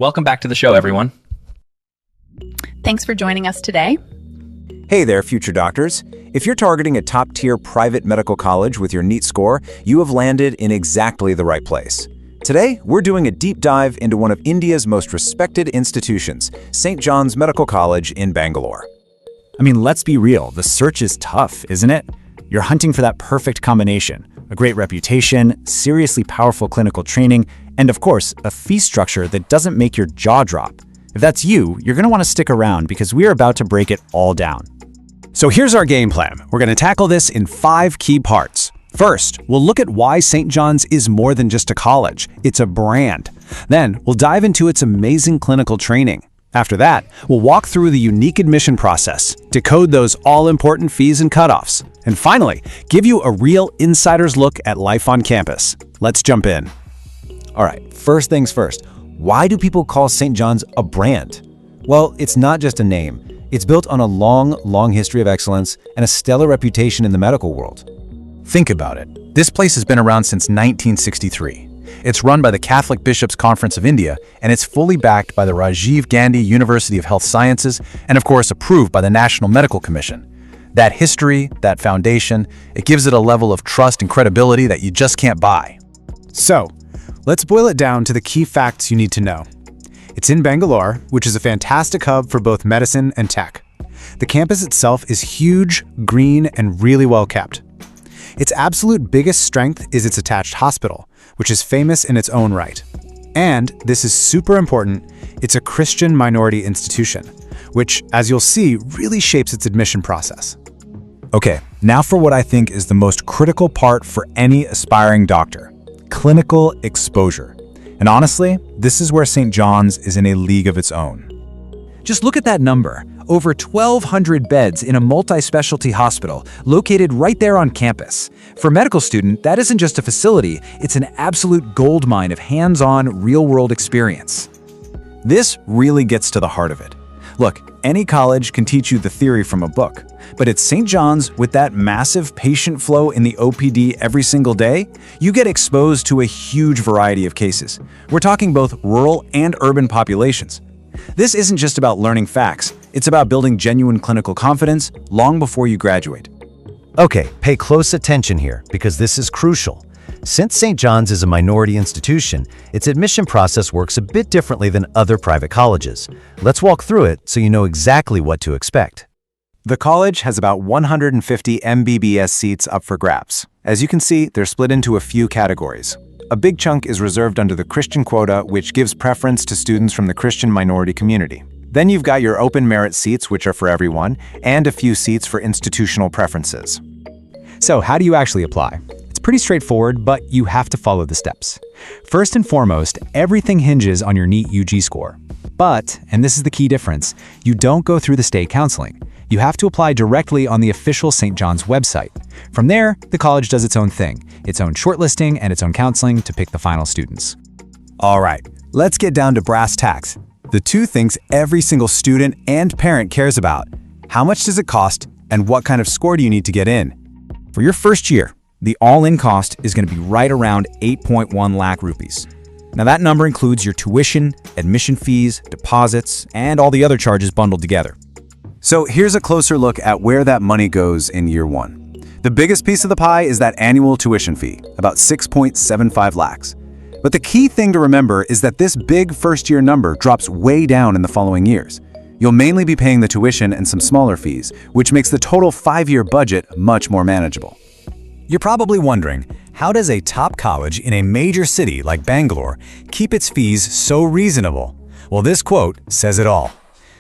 Welcome back to the show, everyone. Thanks for joining us today. Hey there, future doctors. If you're targeting a top-tier private medical college with your NEET score, you have landed in exactly the right place. Today, we're doing a deep dive into one of India's most respected institutions, St. John's Medical College in Bangalore. I mean, let's be real, the search is tough, isn't it? You're hunting for that perfect combination, a great reputation, seriously powerful clinical training, and of course, a fee structure that doesn't make your jaw drop. If that's you, you're going to want to stick around because we are about to break it all down. So here's our game plan. We're going to tackle this in 5 key parts. First, we'll look at why St. John's is more than just a college. It's a brand. Then, we'll dive into its amazing clinical training. After that, we'll walk through the unique admission process, decode those all-important fees and cutoffs, and finally, give you a real insider's look at life on campus. Let's jump in. All right, first things first. Why do people call St. John's a brand? Well, it's not just a name. It's built on a long history of excellence and a stellar reputation in the medical world. Think about it. This place has been around since 1963. It's run by the Catholic Bishops' Conference of India, and it's fully backed by the Rajiv Gandhi University of Health Sciences, and of course approved by the National Medical Commission. That history, that foundation, it gives it a level of trust and credibility that you just can't buy. So, let's boil it down to the key facts you need to know. It's in Bangalore, which is a fantastic hub for both medicine and tech. The campus itself is huge, green, and really well kept. Its absolute biggest strength is its attached hospital, which is famous in its own right. And, this is super important, it's a Christian minority institution, which, as you'll see, really shapes its admission process. Okay, now for what I think is the most critical part for any aspiring doctor: clinical exposure. And honestly, this is where St. John's is in a league of its own. Just look at that number. Over 1,200 beds in a multi-specialty hospital located right there on campus. For a medical student, that isn't just a facility, it's an absolute goldmine of hands-on, real-world experience. This really gets to the heart of it. Look, any college can teach you the theory from a book, but at St. John's, with that massive patient flow in the OPD every single day, you get exposed to a huge variety of cases. We're talking both rural and urban populations. This isn't just about learning facts, it's about building genuine clinical confidence long before you graduate. Okay, pay close attention here, because this is crucial. Since St. John's is a minority institution, its admission process works a bit differently than other private colleges. Let's walk through it so you know exactly what to expect. The college has about 150 MBBS seats up for grabs. As you can see, they're split into a few categories. A big chunk is reserved under the Christian quota, which gives preference to students from the Christian minority community. Then you've got your open merit seats, which are for everyone, and a few seats for institutional preferences. So, how do you actually apply? It's pretty straightforward, but you have to follow the steps. First and foremost, everything hinges on your NEET UG score. But, and this is the key difference, you don't go through the state counseling. You have to apply directly on the official St. John's website. From there, the college does its own thing, its own shortlisting and its own counseling to pick the final students. All right, let's get down to brass tacks. The 2 things every single student and parent cares about: how much does it cost, and what kind of score do you need to get in? For your first year, the all-in cost is going to be right around 8.1 lakh rupees. Now that number includes your tuition, admission fees, deposits, and all the other charges bundled together. So here's a closer look at where that money goes in year 1. The biggest piece of the pie is that annual tuition fee, about 6.75 lakhs. But the key thing to remember is that this big first-year number drops way down in the following years. You'll mainly be paying the tuition and some smaller fees, which makes the total 5-year budget much more manageable. You're probably wondering, how does a top college in a major city like Bangalore keep its fees so reasonable? Well, this quote says it all.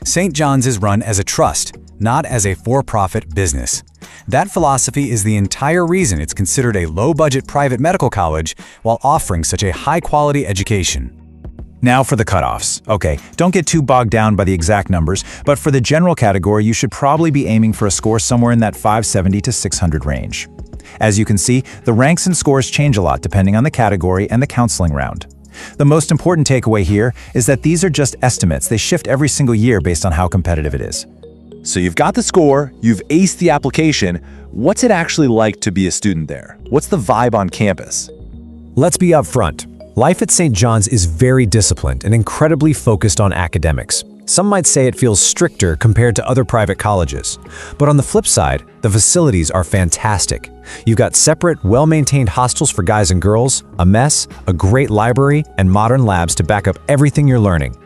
St. John's is run as a trust, not as a for-profit business. That philosophy is the entire reason it's considered a low-budget private medical college while offering such a high-quality education. Now for the cutoffs. Okay, don't get too bogged down by the exact numbers, but for the general category, you should probably be aiming for a score somewhere in that 570 to 600 range. As you can see, the ranks and scores change a lot depending on the category and the counseling round. The most important takeaway here is that these are just estimates. They shift every single year based on how competitive it is. So you've got the score, you've aced the application. What's it actually like to be a student there? What's the vibe on campus? Let's be upfront. Life at St. John's is very disciplined and incredibly focused on academics. Some might say it feels stricter compared to other private colleges. But on the flip side, the facilities are fantastic. You've got separate, well-maintained hostels for guys and girls, a mess, a great library, and modern labs to back up everything you're learning.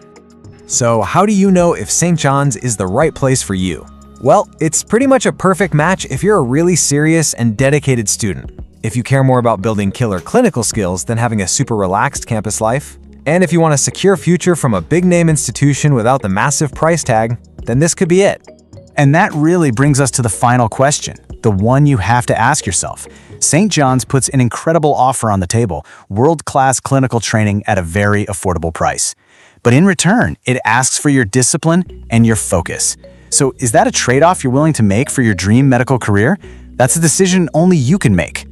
So how do you know if St. John's is the right place for you? Well, it's pretty much a perfect match if you're a really serious and dedicated student. If you care more about building killer clinical skills than having a super relaxed campus life, and if you want a secure future from a big-name institution without the massive price tag, then this could be it. And that really brings us to the final question, the one you have to ask yourself. St. John's puts an incredible offer on the table, world-class clinical training at a very affordable price. But in return, it asks for your discipline and your focus. So is that a trade-off you're willing to make for your dream medical career? That's a decision only you can make.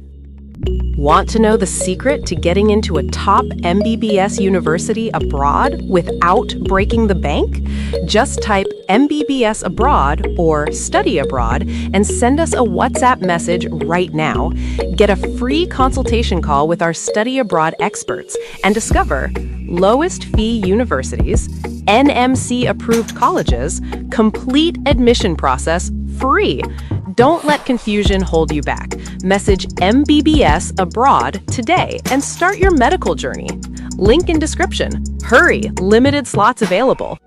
Want to know the secret to getting into a top MBBS university abroad without breaking the bank? Just type MBBS abroad or study abroad and send us a WhatsApp message right now. Get a free consultation call with our study abroad experts and discover lowest fee universities, NMC approved colleges, complete admission process free. Don't let confusion hold you back. Message MBBS abroad today and start your medical journey. Link in description. Hurry, limited slots available.